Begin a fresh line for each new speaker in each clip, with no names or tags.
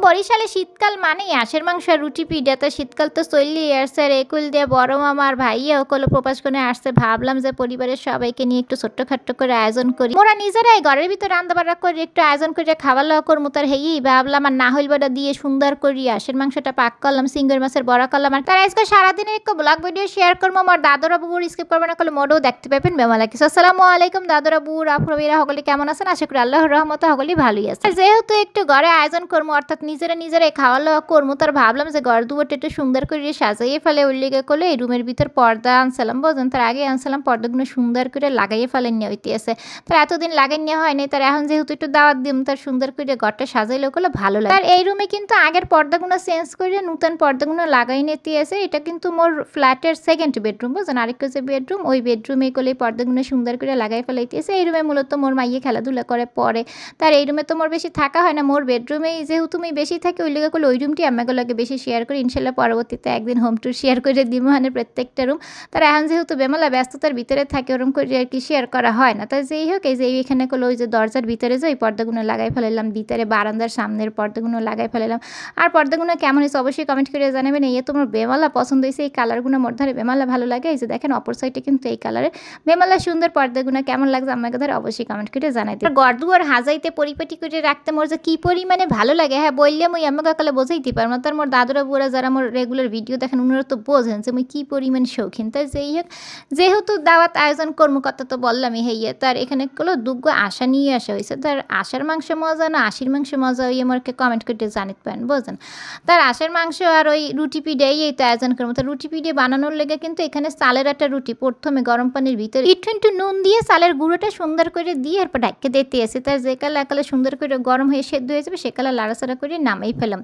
বরিশালে শীতকাল মানেই হাঁসের মাংস আর রুটি পিঠা। তো শীতকাল তো চললেই আসছে আর একুল দিয়ে বড় মামা আর ভাইয়া ওগুলো প্রকাশ করে আসছে। ভাবলাম যে পরিবারের সবাইকে নিয়ে একটু ছোট্টখাট্ট করে আয়োজন করি। মোরা নিজেরাই ঘরের ভিতরে রান্না বান্না করে একটু আয়োজন করে খাওয়া দাওয়া করবো। তার হেই ভাবলাম আর নাহল বাটা দিয়ে সুন্দর করি হাঁসের মাংসটা পাক করলাম, সিঙ্গের মাছের বড়া করলাম। আর তার আজকে সারাদিনের একটু ব্লগ ভিডিও শেয়ার করবো। আমার দাদরা বুবুর স্কিপ করবে না করলে মোটেও দেখতে পাবেন বেমালা কিছু। আসসালামু আলাইকুম দাদরা বুবুর আফরবিরা সকলে কেমন আছেন? আশা করি আল্লাহর রহমতে সকলেই ভালোই আছে। যেহেতু একটু ঘরে আয়োজন করবো অর্থাৎ নিজেরাই খাওয়া দাওয়া করবো, তার ভাবলাম যে ঘর দুয়ারটা একটু সুন্দর করে সাজাইয়ে ফেলে উল্লেখে করলে এই রুমের ভিতর পর্দা আনছিলাম বোঝেন। তার আগে আনছিলাম পর্দাগুলো সুন্দর করে লাগাইয়ে ফেলেন নিয়ে হইতে আছে। তার এতদিন লাগাই নেওয়া হয়নি, তার এখন যেহেতু একটু দাওয়াত দিম তার সুন্দর করে ঘরটা সাজাইলে করলে ভালো লাগে। আর এই রুমে কিন্তু আগের পর্দাগুলো চেঞ্জ করে নতুন পর্দাগুলো লাগাই নিতে আছে। এটা কিন্তু মোর ফ্ল্যাটের সেকেন্ড বেডরুম বোঝেন, আরেকটা যে বেডরুম ওই বেডরুমে করলে পর্দাগুলো সুন্দর করে লাগাই ফেলাইতেছে। এই রুমে মূলত মোর মাইয়ে খেলাধুলা করে পরে, তার এই রুমে তো মোর বেশি থাকা হয় না। মোর বেডরুমেই যেহেতু তুমি বেশি থাকি ওই লেগে করলে ওই রুমটি আমাকে বেশি শেয়ার করি। ইনশাল্লাহ পরবর্তীতে একদিন হোম ট্যুর শেয়ার করে দিব মানে প্রত্যেকটা রুম। তার এখন যেহেতু বেমালা ব্যস্ততার ভিতরে থাকে ওরকম করে আর কি শেয়ার করা হয় না। তাই যেই হোক এই যে এইখানে করলে ওই যে দরজার ভিতরে যে ওই পর্দাগুলো লাগাই ফেলাইলাম, ভিতরে বারান্দার সামনের পর্দাগুলো লাগাই ফেলাইলাম। আর পর্দাগুলো কেমন হয়েছে অবশ্যই কমেন্ট করে জানাবেন। এই তোমার বেমালা পছন্দ হয়েছে, এই কালারগুলো মোর ধারে বেমালা ভালো লাগে। এই যে দেখেন অপর সাইডে কিন্তু এই কালারে বেমালা সুন্দর পর্দাগুলো কেমন লাগছে আমাকে ধরে অবশ্যই কমেন্ট করে জানাইতে। গড়দুয়ার হাজাইতে পরিপাটি করে রাখতে মোর যে কি পরিমাণে ভালো লাগে হ্যাঁ বললে মুই আমাকে কালে বোঝাইতে পারবো না। তার মোর দাদুরা বুড়া যারা মোর রেগুলার ভিডিও দেখেন উনারা তো বোঝেন যে মুই কি পরিমাণ শৌখিন। তাই যেই হোক যেহেতু দাওয়াত আয়োজন কর্ম কথা তো বললামই হেইয়ে, তার এখানে কোনো দুগ্গ আশা নিয়ে আসা হয়েছে। তার আশার মাংস মজা না আশির মাংস মজা ওই আমাকে কমেন্ট করতে জানিতে পারেন বোঝেন। তার আশার মাংস আর ওই রুটি পিঠে এই তো আয়োজন করবো। তার রুটি পিঠে বানানোর লেগে কিন্তু এখানে চালের একটা রুটি প্রথমে গরম পানির ভিতরে একটু নুন দিয়ে চালের গুঁড়োটা সুন্দর করে দিয়ে এরপর ঢাকে দিতে আসে। তার যে কালে একালে সুন্দর করে গরম হয়ে সেদ্ধ হয়ে যাবে সেকালে লাড়াচাড়া করে নামাই ফেলাম।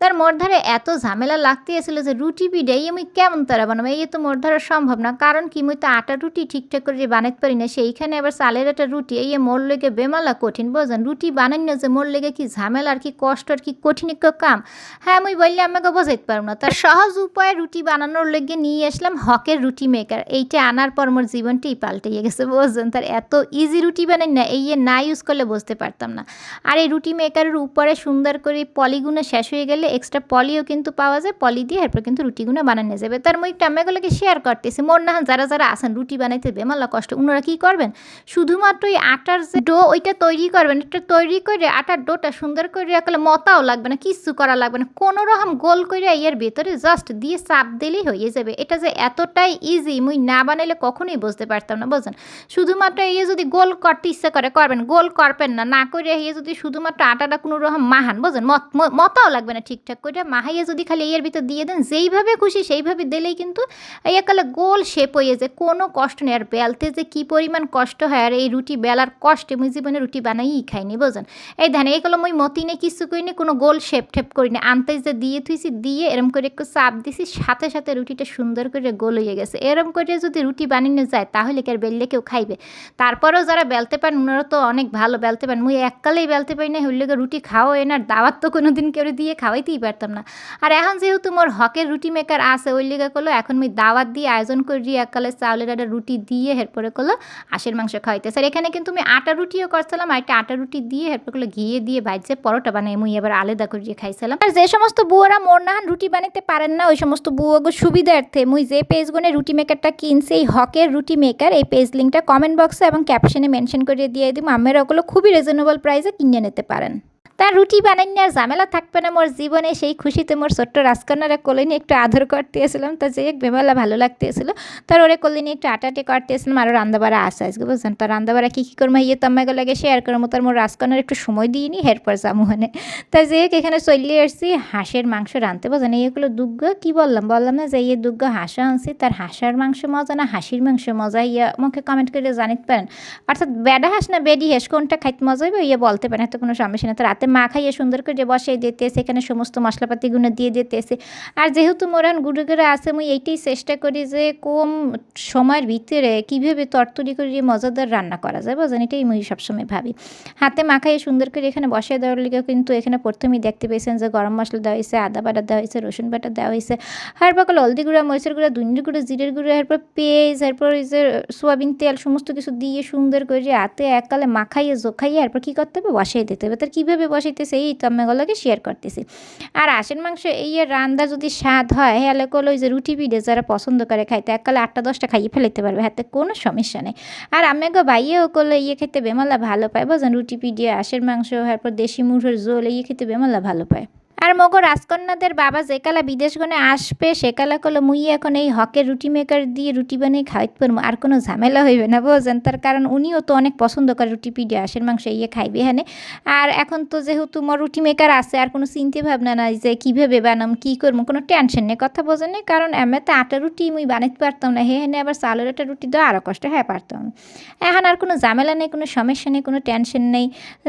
তার মোর ধারে এত ঝামেলা লাগতে আসছিল যে রুটি পিঠে এই আমি কেমন তারা বানাবো, এই তো মোর ধারা সম্ভব না। কারণ কি মুই তো আটা রুটি ঠিকঠাক করে বানাইতে পারি না, সেইখানে আবার চালের একটা রুটি এই মোর লেগে বেমালা কঠিন বোঝেন। রুটি বানাই না যে মোর লেগে কি ঝামেলা আর কি কষ্ট আর কি কঠিন কাম হ্যাঁ মুই বললে আমাকে বোঝাইতে পারবো না। তার সহজ উপায়ে রুটি বানানোর লেগে নিয়ে আসলাম হকের রুটি মেকার। এইটা আনার পর মোর জীবনটাই পাল্টে গেছে বোঝেন। তার এত ইজি রুটি বানাই না এই না ইউজ করলে বুঝতে পারতাম না। আর এই রুটি মেকারের উপরে সুন্দর করে পলিগুলো শেষ হয়ে গেলে এক্সট্রা পলিও কিন্তু পাওয়া যায়, পলি দিয়ে এরপর কিন্তু রুটিগুলো বানানো যাবে। তার মুই টামেগুলোকে শেয়ার করতেছি। মোর না যারা আছেন রুটি বানাইতে বেমালা কষ্ট ওনারা কী করবেন, শুধুমাত্র ওই আটার যে ডো ওইটা তৈরি করবেন। এটা তৈরি করে আটার ডোটা সুন্দর করে রাখলে মতাও লাগবে না, কিচ্ছু করা লাগবে না, কোনো রকম গোল করে এর ভেতরে জাস্ট দিয়ে চাপ দিলেই হয়ে যাবে। এটা যে এতটাই ইজি মুই না বানাইলে কখনোই বুঝতে পারতাম না বোঝেন। শুধুমাত্র এই যদি গোল করতে ইচ্ছা করে করবেন, গোল করবেন না না করে এই যদি শুধুমাত্র আটাটা কোনো রকম মাহান বোঝেন মতাও লাগবে না, ঠিকঠাক করে মাহাইয়া যদি খালি এর ভিতর দিয়ে দেন যেইভাবে খুশি সেইভাবে দিলেই কিন্তু এই একালে গোল শেপ হয়ে যায়, কোনো কষ্ট নেই। আর বেলতে যে কী পরিমাণ কষ্ট হয় আর এই রুটি বেলার কষ্টে মুই জীবনে রুটি বানাইই খাইনি বোঝেন। এই ধানে এইগুলো মুই মতি নেই কিছু করিনি, কোনো গোল শেপ ঠেপ করিনি, আনতে যে দিয়ে থুইছি দিয়ে এরম করে একটু চাপ দিছি সাথে সাথে রুটিটা সুন্দর করে গোল হয়ে গেছে। এরম করে যদি রুটি বানানো যায় তাহলে কি আর বেললে কেউ খাইবে? তারপরেও যারা বেলতে পারেন ওনারা তো অনেক ভালো বেলতে পারেন, মুই এককালেই বেলতে পারি না। হইলে রুটি খাওয়া এনার দাওয়াত তো কোনো দিন কেউ দিয়ে খাওয়াইতেই পারতাম না। আর এখন যেহেতু মোর হকের রুটি মেকার আছে ওই লেগে করলো এখন মুই দাওয়াত দিয়ে আয়োজন করি এককালে চাউলের একটা রুটি দিয়ে এরপরে করলো হাঁসের মাংস খাওয়াইতে। স্যার এখানে কিন্তু আমি আটা রুটিও করছিলাম আর একটা আটা রুটি দিয়ে এরপর করলো ঘিয়ে দিয়ে ভাজছে পরোটা বানাই মুই এবার আলাদা করিয়ে খাইছিলাম। আর যে সমস্ত বুয়ারা মোর নাহান রুটি বানাইতে পারেন না ওই সমস্ত বুয়াগো সুবিধার্থে মুই যে পেজগুনে রুটি মেকারটা কিনছি এই হকের রুটি মেকার এই পেজ লিঙ্কটা কমেন্ট বক্সে এবং ক্যাপশনে মেনশন করে দিয়ে দিব। আপনারা ওগুলো খুবই রিজনেবল প্রাইসে কিনে নিতে পারেন। তার রুটি বানাইনি আর ঝামেলা থাকবে না মোর জীবনে। সেই খুশিতে মোর ছোট্ট রাজকন্যারা কোলে নিয়ে একটু আদর করতেছিলাম। তা যে এক বেমালা ভালো লাগতেছিল তার ওরে কোলে নিয়ে একটু আটাটি করতেছিলাম। আরও রান্দাবাড়া আসে আজকে বুঝছেন। তার রান্দাবাড়া কী করবো ইয়ে তো আমাকে লাগে শেয়ার করবো। তার মোর রাজকন্যার একটু সময় দিয়ে নি এরপর যাবো মানে। তা যে এখানে চলে আসছি হাঁসের মাংস রাঁধতে বুঝছেন। এইগুলো দুগ্গ কী বললাম না যে ইয়ে দুগ্গ হাঁসা আনছি। তার হাঁসার মাংস মজা না হাসির মাংস মজা ইয়া আমাকে কমেন্ট করে জানিতে পারেন। অর্থাৎ বেডা হাঁস না বেডি হাঁস কোনটা খাইতে মজা হইবে ইয়ে বলতে পারেন, এত কোনো সমস্যা না। তো রাতে মা খাইয়ে সুন্দর করে বসাই দিতে সেখানে সমস্ত মশলাপাতিগুলো দিয়ে দিতেছে। আর যেহেতু মোরান গুঁড়ো করে আছে মুই এইটাই চেষ্টা করি যে কম সময়ের ভিতরে কীভাবে তরতরি করে মজাদার রান্না করা যায় বুঝলেন। এটাই মুই সবসময় ভাবি। হাতে মাখাইয়ে সুন্দর করে এখানে বসাই দেওয়ার লিগে কিন্তু এখানে প্রথমেই দেখতে পেয়েছেন যে গরম মশলা দেওয়া হয়েছে, আদা বাটা দেওয়া হয়েছে, রসুন বাটা দেওয়া হয়েছে, এরপর হলদি গুঁড়া, মরিচের গুঁড়া, ধনিয়ার গুঁড়া, জিরের গুঁড়া, এরপর পেঁয়াজ, এরপর এই যে সোয়াবিন তেল সমস্ত কিছু দিয়ে সুন্দর করে হাতে এককালে মাখাইয়ে জোখাইয়ে এরপর কী করতে হবে বসাই দিতে হবে। তার কীভাবে বসাইতেছে এই তো আম্মাগুলোকে শেয়ার করতেছি। আর হাঁসের মাংস এই রান্দা যদি স্বাদ হয় হেলে কল ওই যে রুটি পিঠে যারা পছন্দ করে খাইতে এককালে 8টা 10টা খাইয়ে ফেলাইতে পারবে, হাতে কোনো সমস্যা নেই। আর আম্মাগো ভাইয়েও করলে খেতে বেমালা ভালো পায় বুঝেন, রুটি পিঠে হাঁসের মাংস তারপর দেশি মুরগির ঝোল খেতে বেমালা ভালো পায়। আর মগো রাজকন্যাদের বাবা যেকালা বিদেশ গনে আসবে সেকালা কলো মুই এখন এই হকের রুটি মেকার দিয়ে রুটি বানিয়ে খাইতে পারবো, আর কোনো ঝামেলা হইবে না বুঝেন। তার কারণ উনিও তো অনেক পছন্দ করে রুটি পিঠে হাঁসের মাংস খাইবে হ্যাঁ। আর এখন তো যেহেতু মোর রুটি মেকার আছে আর কোনো চিন্তা ভাবনা নাই যে কীভাবে বানাম কী করবো, কোনো টেনশন নেই, কথা বোঝেন নেই। কারণ এমনিতে আটা রুটি মুই বানাইতে পারতাম না, হ্যাঁ আবার চালের একটা রুটি দেওয়া আরও কষ্ট, হ্যাঁ পারতাম। এখন আর কোনো ঝামেলা নেই, কোনো সমস্যা নেই, কোনো টেনশন নেই।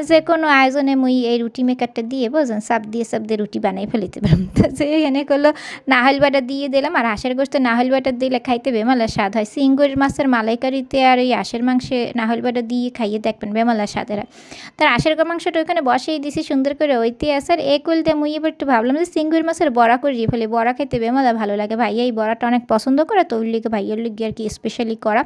যে কোনো আয়োজনে মুই এই রুটি মেকারটা দিয়ে বুঝেন চাপ দিয়ে রুটি বানাই ফেলিতে পারলাম। তো যে এখানে করলো নাহল বাটা দিয়ে দিলাম, আর হাঁসের গোস্ত নাহল বাটা দিলে খাইতে বেমালা স্বাদ হয়। চিংড়ির মাছের মালাইকারিতে আর এই হাঁসের মাংসে নাহল বাটা দিয়ে খাইয়ে দেখবেন বেমালা স্বাদের হয়। তার হাঁসের মাংসটা ওইখানে বসেই দিছি সুন্দর করে ওইতে আসার কুল দিয়ে মুই এবার একটু ভাবলাম যে চিংড়ির মাছের বড়া করিয়ে ফেলি, বড়া খেতে বেমালা ভালো লাগে। ভাইয়া এই বড়াটা অনেক পছন্দ করে তো ওই লিগে ভাইয়ের লিগে আর কি স্পেশালি করা।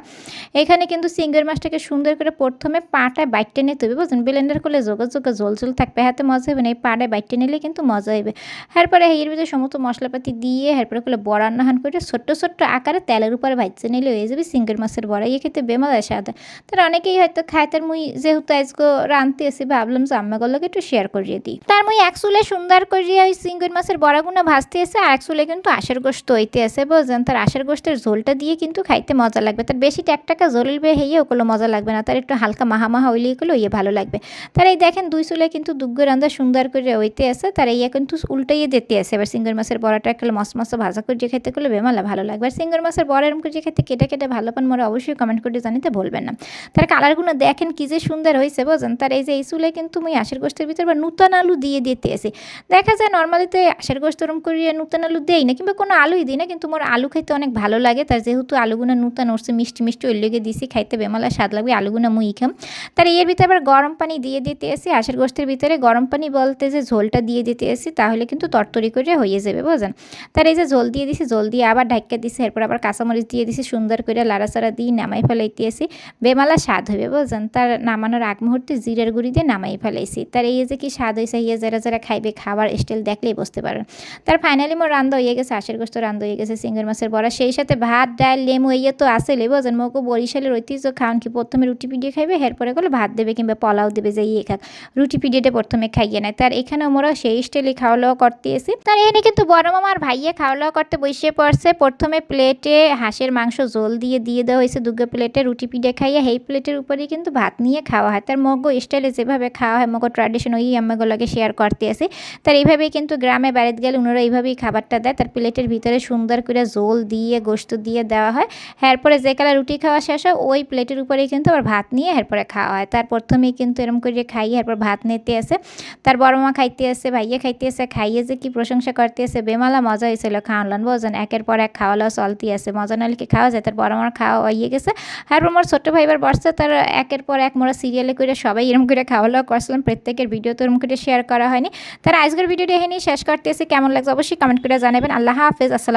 এখানে কিন্তু চিংড়ির মাছটাকে সুন্দর করে প্রথমে পাটায় বাইটে নিতে হবে বুঝলেন, ব্লেন্ডার করলে যোগা ঝোল ঝোল থাকবে, হাতে মজা হবে না, এই পাটায় বাইটে নিলে কিন্তু মজা হবে। এরপরে এর ভিতরে সমস্ত মশলাপাতি দিয়ে এরপরে করলে বড়া নাহান করে ছোট্ট ছোট্ট আকারে তেলের উপরে ভাজতে নিলে হয়ে যাবে চিংড়ির মাছের বড়া, খেতে বেমালা স্বাদ। তার অনেকেই হয়তো খায়, তার মুই যেহেতু আজকে রাঁধতে এসে ভাবলাম যে আম্মাগুলোকে একটু শেয়ার করিয়ে দিই। তার মুই এক চুলে সুন্দর করিয়ে ওই চিংড়ির মাছের বড়াগুলো ভাজতে এসে আর এক চুলে কিন্তু আশের গোস্ত হইতে আসে বুঝলেন। তার আশের গোস্তের ঝোলটা দিয়ে কিন্তু খাইতে মজা লাগবে, তার বেশি ট্যাকটাকা জ্বলবে হেয়ে ওগুলো মজা লাগবে না, তার একটু হালকা মাহা মাহা হইলে এগুলো ভালো লাগবে। তার এই দেখেন দুই চুলে কিন্তু দুগ্গ রান্দা সুন্দর করে হইতে আসে, তার কিন্তু উল্টাইয়ে দিতে আসে। এবার চিংড়ি মাছের বড়াটা একটা মশমশা ভাজা করে খেতে করলে বেমালা ভালো লাগবে। আর চিংড়ি মাছের বড়া এরকম করে খেতে কেটে কেটে ভালো পান মোরা অবশ্যই কমেন্ট করে জানিতে ভুলবেন না। তার কালারগুলো দেখেন কি যে সুন্দর হয়েছে বুঝেন। তার এই যে এই চুলে কিন্তু মুই আশের গোষ্ঠের ভিতরে বা নূতন আলু দিয়ে দিতে আসি। দেখা যায় নর্মালি তো আশের গোষ্ঠ ওরম করিয়ে নূতন আলু দেই না কিংবা কোনো আলুই দিই না, কিন্তু মোর আলু খাইতে অনেক ভালো লাগে। তার যেহেতু আলুগুলো নূতন উঠছে মিষ্টি মিষ্টি ওই লেগে দিছি, খাইতে বেমালা স্বাদ লাগবে, আলুগুলো মুই খাম। তার এর ভিতরে আবার গরম পানি দিয়ে দিতে আসি, আশের গোষ্ঠের ভিতরে গরম পানি বলতে যে ঝোলটা দিয়ে দিতে আসি, তাহলে কিন্তু তরতরি করে হয়ে যাবে বুঝেন। তার এই যে ঝোল দিয়ে দিছি, ঝোল দিয়ে আবার ঢাক্কা দিছি, এরপর আবার কাঁচামরিচ দিয়ে দিছি, সুন্দর করে লাড়াচাড়া দিয়ে নামাই ফেলাইতে আসি, বেমালা স্বাদ হবে বুঝেন। তার নামানোর আগ মুহূর্তে জিরার গুঁড়ি দিয়ে নামাই ফেলাইছি। তার এই যে কি স্বাদ হয়েছে যারা যারা খাইবে খাবার স্টাইল দেখলেই বুঝতে পারেন। তার ফাইনালি মোর রান্না হয়ে গেছে, আশের গোস্ত রান্না হয়ে গেছে, চিংড়ি মাছের বড়া, সেই সাথে ভাত ডাল লেমু তো আসলে বুঝেন। মোকে বরিশালের ঐতিহ্য খাওয়ান কি প্রথমে রুটি পিডিয়ে খাইবে, এরপরে করলে ভাত দেবে কিংবা পোলাও দেবে, যে খাক রুটি পিডিয়েটা প্রথমে খাইয়ে নেয়। তার এখানে মোরা সেই স্টাইলে খাওয়া দাওয়া করতে এসি। তার এখানে কিন্তু বড় মামার ভাইয়ে খাওয়া দাওয়া করতে বসে পড়ছে। প্রথমে প্লেটে হাঁসের মাংস ঝোল দিয়ে দেওয়া হয়েছে দুগ্গা প্লেটে রুটি পিডিয়ে খাইয়ে, এই প্লেটের উপরেই কিন্তু ভাত নিয়ে খাওয়া হয়। তার মগো স্টাইলে যেভাবে খাওয়া হয় মগো ট্র্যাডিশন ওই আম্মাগুলোকে শেয়ার করতে আসি। তার এইভাবেই কিন্তু গ্রামে বেড়াতে গেলে ওনারা এইভাবেই খাবারটা দেয়। তার প্লেটের ভিতরে সুন্দর করে ঝোল দিয়ে গোস্ত দিয়ে দেওয়া হয়। এরপরে যে কালা রুটি খাওয়া শেষ হয় ওই প্লেটের উপরেই কিন্তু আবার ভাত নিয়ে এরপরে খাওয়া হয়। তার প্রথমেই কিন্তু এরকম করে খাইয়ে এরপর ভাত নিতে আসে, তার বড় মা খাইতে আসে, ভাইয়া খাইতে আসে, খাইয়ে যে কি প্রশংসা করতে আসে, বেমালা মজা হয়েছিল খাওয়ালান বোঝেন। একের পর এক খাওয়ালো চলতি আছে, মজা নাহলে কি খাওয়া যায়। তার বড় মার খাওয়া হয়ে গেছে। আর আমার ছোট্ট ভাই এবার বসছে, তার একের পর এক মোরা সিরিয়ালে করে সবাই এরকম করে খাওয়া দাওয়া করছিলাম, প্রত্যেকের ভিডিও তো এরকম করে শেয়ার করা হয়নি। তার আজকের ভিডিওটা এখানেই শেষ করতে এসে কেমন লাগছে অবশ্যই কমেন্ট করে জানাবেন। আল্লাহ হাফেজ, আসসালাম।